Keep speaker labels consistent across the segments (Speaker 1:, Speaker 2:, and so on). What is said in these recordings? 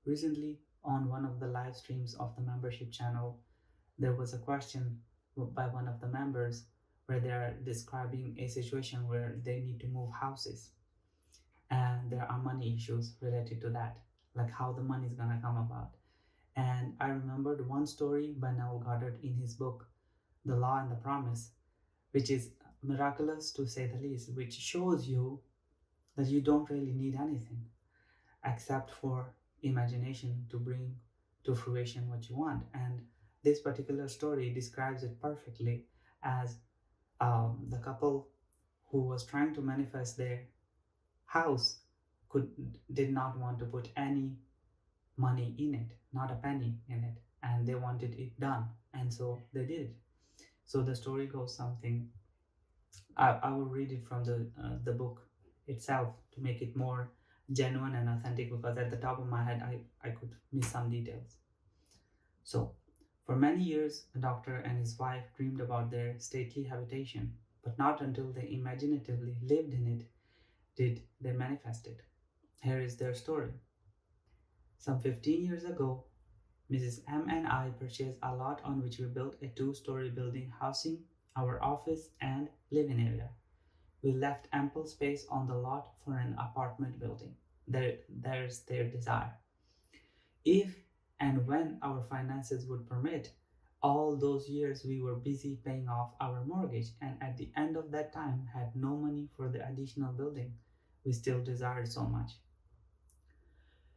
Speaker 1: Recently, on one of the live streams of the membership channel, there was a question by one of the members where they are describing a situation where they need to move houses and there are money issues related to that, like how the money is gonna come about. And I remembered one story by Neville Goddard in his book, The Law and the Promise, which is miraculous to say the least, which shows you that you don't really need anything except for imagination to bring to fruition what you want. And this particular story describes it perfectly as the couple who was trying to manifest their house could did not want to put any money in it, not a penny in it, and they wanted it done, and so they did it. So the story goes something. I will read it from the book itself to make it more genuine and authentic, because at the top of my head I could miss some details. So, for many years, a doctor and his wife dreamed about their stately habitation, but not until they imaginatively lived in it did they manifest it. Here is their story. Some 15 years ago, Mrs. M and I purchased a lot on which we built a two-story building housing our office and living area. We left ample space on the lot for an apartment building. There's their desire. If and when our finances would permit, all those years we were busy paying off our mortgage, and at the end of that time had no money for the additional building we still desired so much.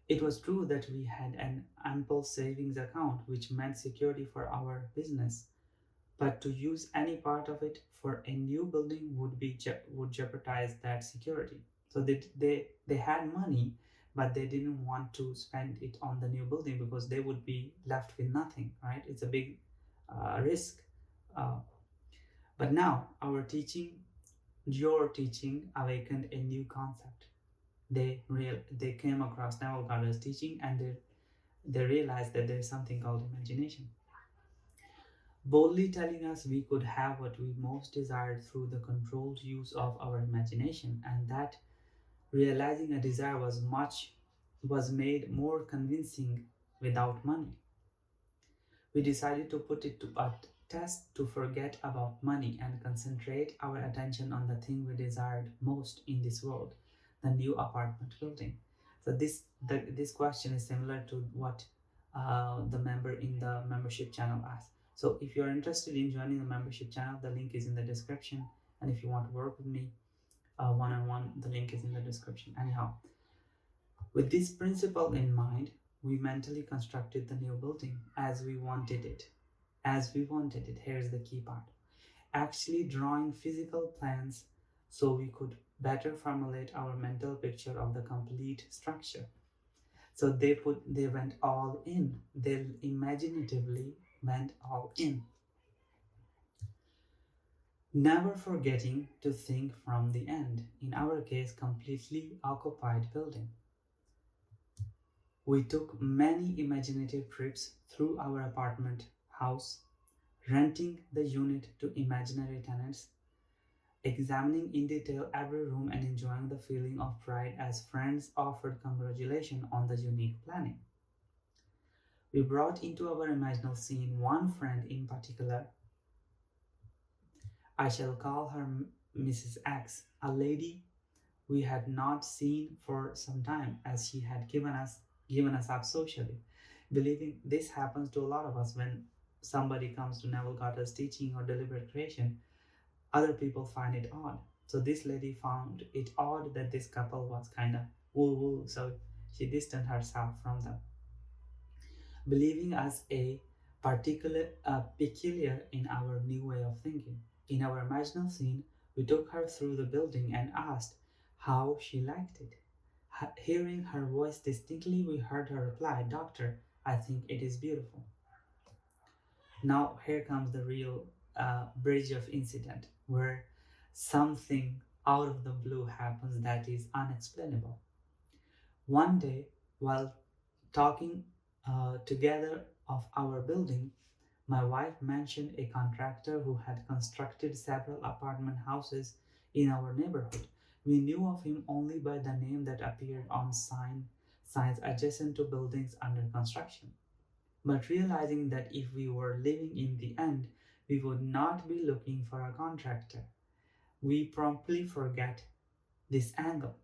Speaker 1: It was true that we had an ample savings account, which meant security for our business, but to use any part of it for a new building would jeopardize that security. So they had money, but they didn't want to spend it on the new building because they would be left with nothing, right? It's a big risk. Uh, but now your teaching awakened a new concept. They came across Neville Goddard's teaching, and they realized that there is something called imagination, boldly telling us we could have what we most desired through the controlled use of our imagination, and that realizing a desire was made more convincing without money. We decided to put it to a test, to forget about money and concentrate our attention on the thing we desired most in this world, the new apartment building. So this question is similar to what the member in the membership channel asked. So if you're interested in joining the membership channel, the link is in the description. And if you want to work with me one-on-one, the link is in the description. Anyhow, with this principle in mind, we mentally constructed the new building as we wanted it. As we wanted it, here's the key part. Actually drawing physical plans so we could better formulate our mental picture of the complete structure. So they went all in. They imaginatively went all in. Never forgetting to think from the end, in our case, completely occupied building. We took many imaginative trips through our apartment house, renting the unit to imaginary tenants, examining in detail every room and enjoying the feeling of pride as friends offered congratulations on the unique planning. We brought into our imaginal scene one friend in particular. I shall call her Mrs. X, a lady we had not seen for some time, as she had given us up socially. Believing this happens to a lot of us when somebody comes to Neville Goddard's teaching or deliberate creation, other people find it odd. So this lady found it odd that this couple was kind of woo woo, so she distanced herself from them, believing us a peculiar in our new way of thinking. In our imaginal scene, we took her through the building and asked how she liked it. Hearing her voice distinctly, we heard her reply, "Doctor, I think it is beautiful." Now, here comes the real bridge of incident where something out of the blue happens that is unexplainable. One day, while talking together of our building, my wife mentioned a contractor who had constructed several apartment houses in our neighborhood. We knew of him only by the name that appeared on signs adjacent to buildings under construction. But realizing that if we were living in the end, we would not be looking for a contractor. We promptly forget this angle.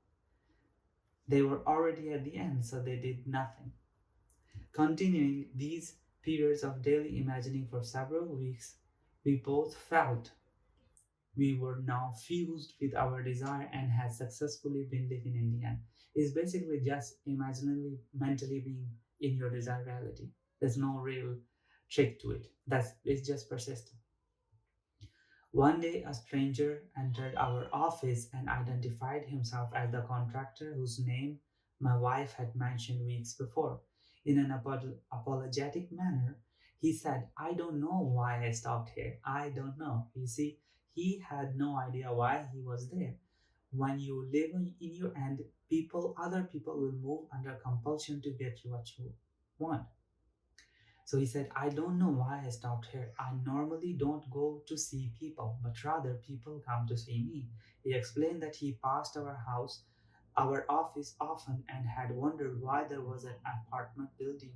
Speaker 1: They were already at the end, so they did nothing. Continuing these periods of daily imagining for several weeks, we both felt we were now fused with our desire and had successfully been living in the end. It's basically just imaginally, mentally being in your desired reality. There's no real trick to it. It's just persistent. One day, a stranger entered our office and identified himself as the contractor whose name my wife had mentioned weeks before. In an apologetic manner, he said, "I don't know why I stopped here. I don't know." You see, he had no idea why he was there. When you live in your end, other people will move under compulsion to get you what you want. So he said, "I don't know why I stopped here. I normally don't go to see people, but rather people come to see me." He explained that he passed our office often and had wondered why there wasn't an apartment building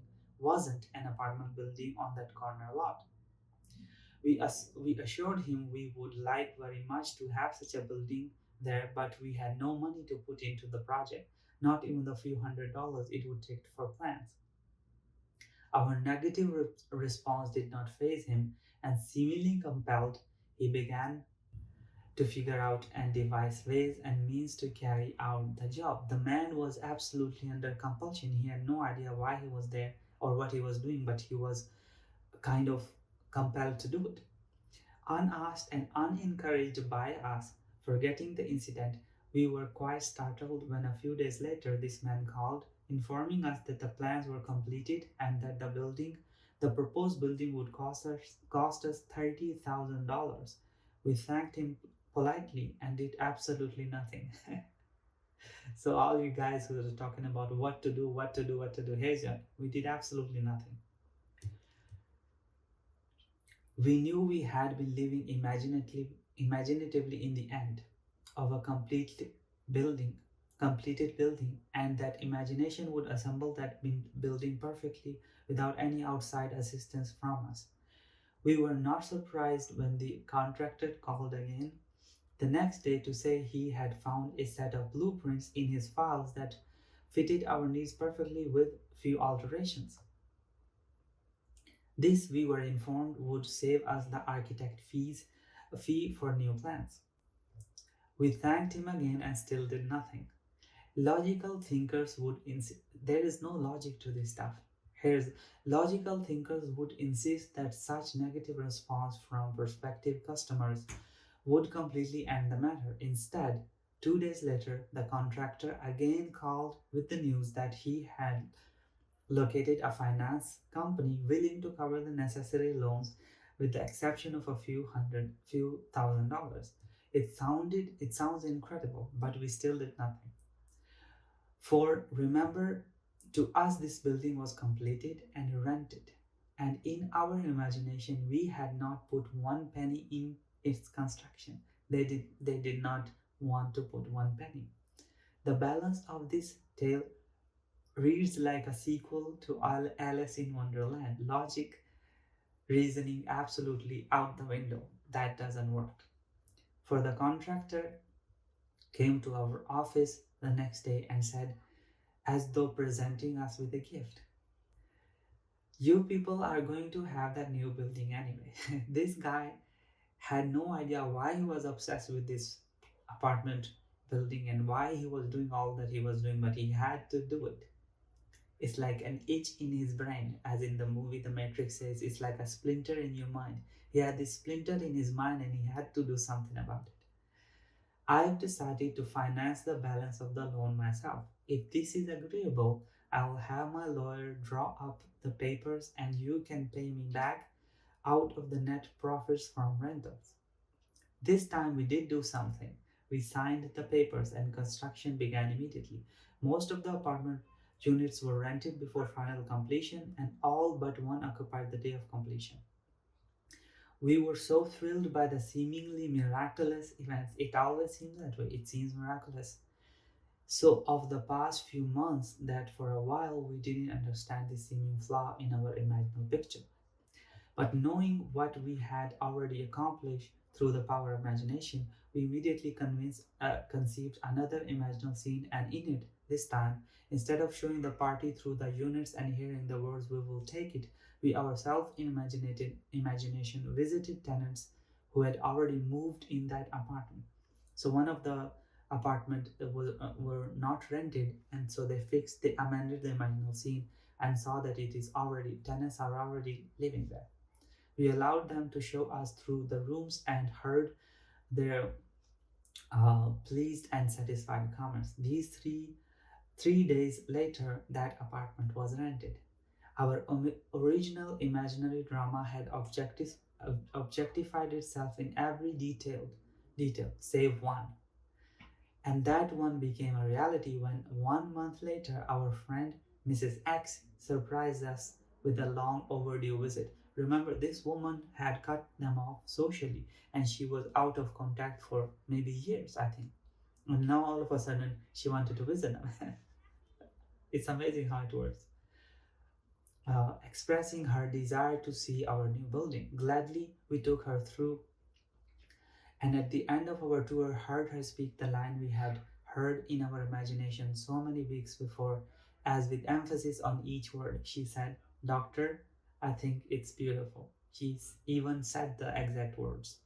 Speaker 1: on that corner lot. We assured him we would like very much to have such a building there, but we had no money to put into the project, not even the few $100s it would take for plans. Our negative response did not faze him, and seemingly compelled, he began to figure out and devise ways and means to carry out the job. The man was absolutely under compulsion. He had no idea why he was there or what he was doing, but he was kind of compelled to do it. Unasked and unencouraged by us, forgetting the incident, we were quite startled when a few days later this man called, informing us that the plans were completed and that the proposed building would cost us $30,000. We thanked him politely and did absolutely nothing. So all you guys who are talking about what to do, here's it. We did absolutely nothing. We knew we had been living imaginatively in the end of a building, completed building, and that imagination would assemble that building perfectly without any outside assistance from us. We were not surprised when the contractor called again the next day to say he had found a set of blueprints in his files that fitted our needs perfectly with few alterations. This, we were informed, would save us the fee for new plans. We thanked him again and still did nothing. Logical thinkers would insist there is no logic to this stuff. Here's Logical thinkers would insist that such negative response from prospective customers would completely end the matter. Instead, 2 days later, the contractor again called with the news that he had located a finance company willing to cover the necessary loans with the exception of few thousand dollars. It sounds incredible, but we still did nothing. For remember, to us this building was completed and rented, and in our imagination we had not put one penny in its construction. They did not want to put one penny. The balance of this tale reads like a sequel to Alice in Wonderland. Logic, reasoning absolutely out the window. That doesn't work. For the contractor came to our office the next day and said, as though presenting us with a gift, "You people are going to have that new building anyway." This guy had no idea why he was obsessed with this apartment building and why he was doing all that he was doing, but he had to do it. It's like an itch in his brain, as in the movie The Matrix says, it's like a splinter in your mind. He had this splinter in his mind and he had to do something about it. I've decided to finance the balance of the loan myself. If this is agreeable, I'll have my lawyer draw up the papers and you can pay me back out of the net profits from rentals. This time we did do something. We signed the papers and construction began immediately. Most of the apartment units were rented before final completion and all but one occupied the day of completion. We were so thrilled by the seemingly miraculous events. It always seems that way. It seems miraculous. So, of the past few months, that for a while we didn't understand the seeming flaw in our imaginal picture. But knowing what we had already accomplished through the power of imagination, we immediately conceived another imaginal scene, and in it, this time, instead of showing the party through the units and hearing the words "we will take it," we ourselves in imagination visited tenants who had already moved in that apartment. So one of the apartment were not rented, and so they amended the imaginal scene and saw that it is already tenants are already living there. We allowed them to show us through the rooms and heard their pleased and satisfied comments. These three days later, that apartment was rented. Our original imaginary drama had objectified itself in every detail, save one. And that one became a reality when 1 month later our friend Mrs. X surprised us with a long overdue visit. Remember, this woman had cut them off socially and she was out of contact for maybe years, I think. And now all of a sudden she wanted to visit them. It's amazing how it works. Expressing her desire to see our new building. Gladly, we took her through, and at the end of our tour heard her speak the line we had heard in our imagination so many weeks before, as with emphasis on each word. She said, "Doctor, I think it's beautiful." She even said the exact words.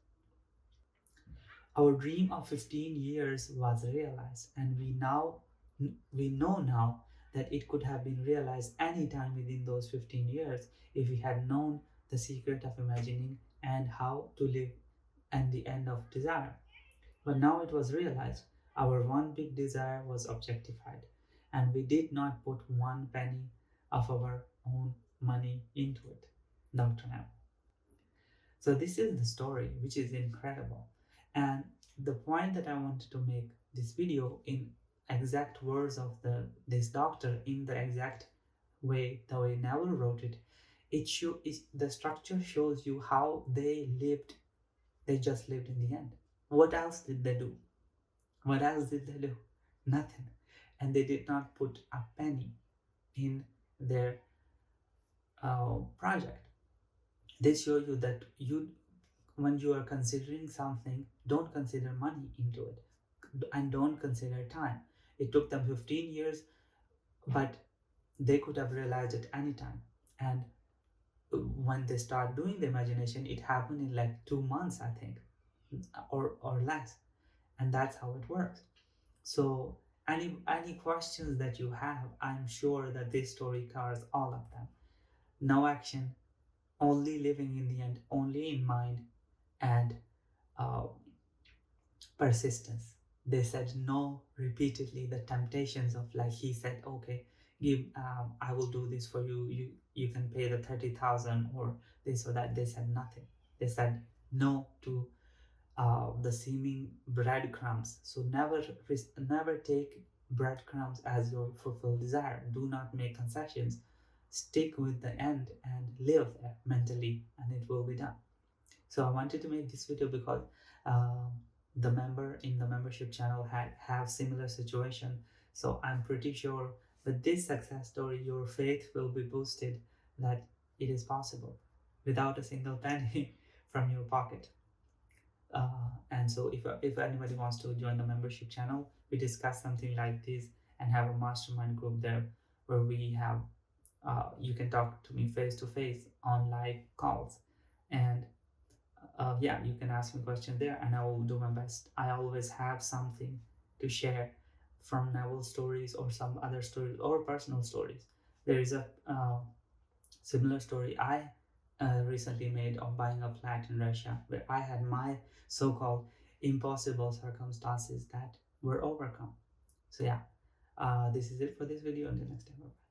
Speaker 1: Our dream of 15 years was realized, and we know now that it could have been realized any time within those 15 years if we had known the secret of imagining and how to live and the end of desire. But now it was realized our one big desire was objectified, and we did not put one penny of our own money into it. Dr. M. So, this is the story, which is incredible. And the point that I wanted to make this video in exact words of this doctor in the exact way, the way Neville wrote it, the structure shows you how they lived. They just lived in the end. What else did they do? What else did they do? Nothing. And they did not put a penny in their project. They show you that when you are considering something, don't consider money into it and don't consider time. It took them 15 years, but they could have realized it any time. And when they start doing the imagination, it happened in like 2 months, I think, or less. And that's how it works. So any questions that you have, I'm sure that this story covers all of them. No action, only living in the end, only in mind, and uh, persistence. They said no repeatedly. The temptations of, like he said, okay, give, I will do this for you. You can pay the 30,000 or this or that. They said nothing. They said no to the seeming breadcrumbs. So never take breadcrumbs as your fulfilled desire. Do not make concessions. Stick with the end and live there mentally, and it will be done. So I wanted to make this video because um, the member in the membership channel have similar situation. So I'm pretty sure with this success story, your faith will be boosted that it is possible without a single penny from your pocket. And so if anybody wants to join the membership channel, we discuss something like this and have a mastermind group there where we have you can talk to me face to face on live calls, and yeah, you can ask me questions there and I will do my best. I always have something to share from novel stories or some other stories or personal stories. There is a similar story I recently made of buying a flat in Russia where I had my so-called impossible circumstances that were overcome. So yeah, this is it for this video. Until next time. Bye.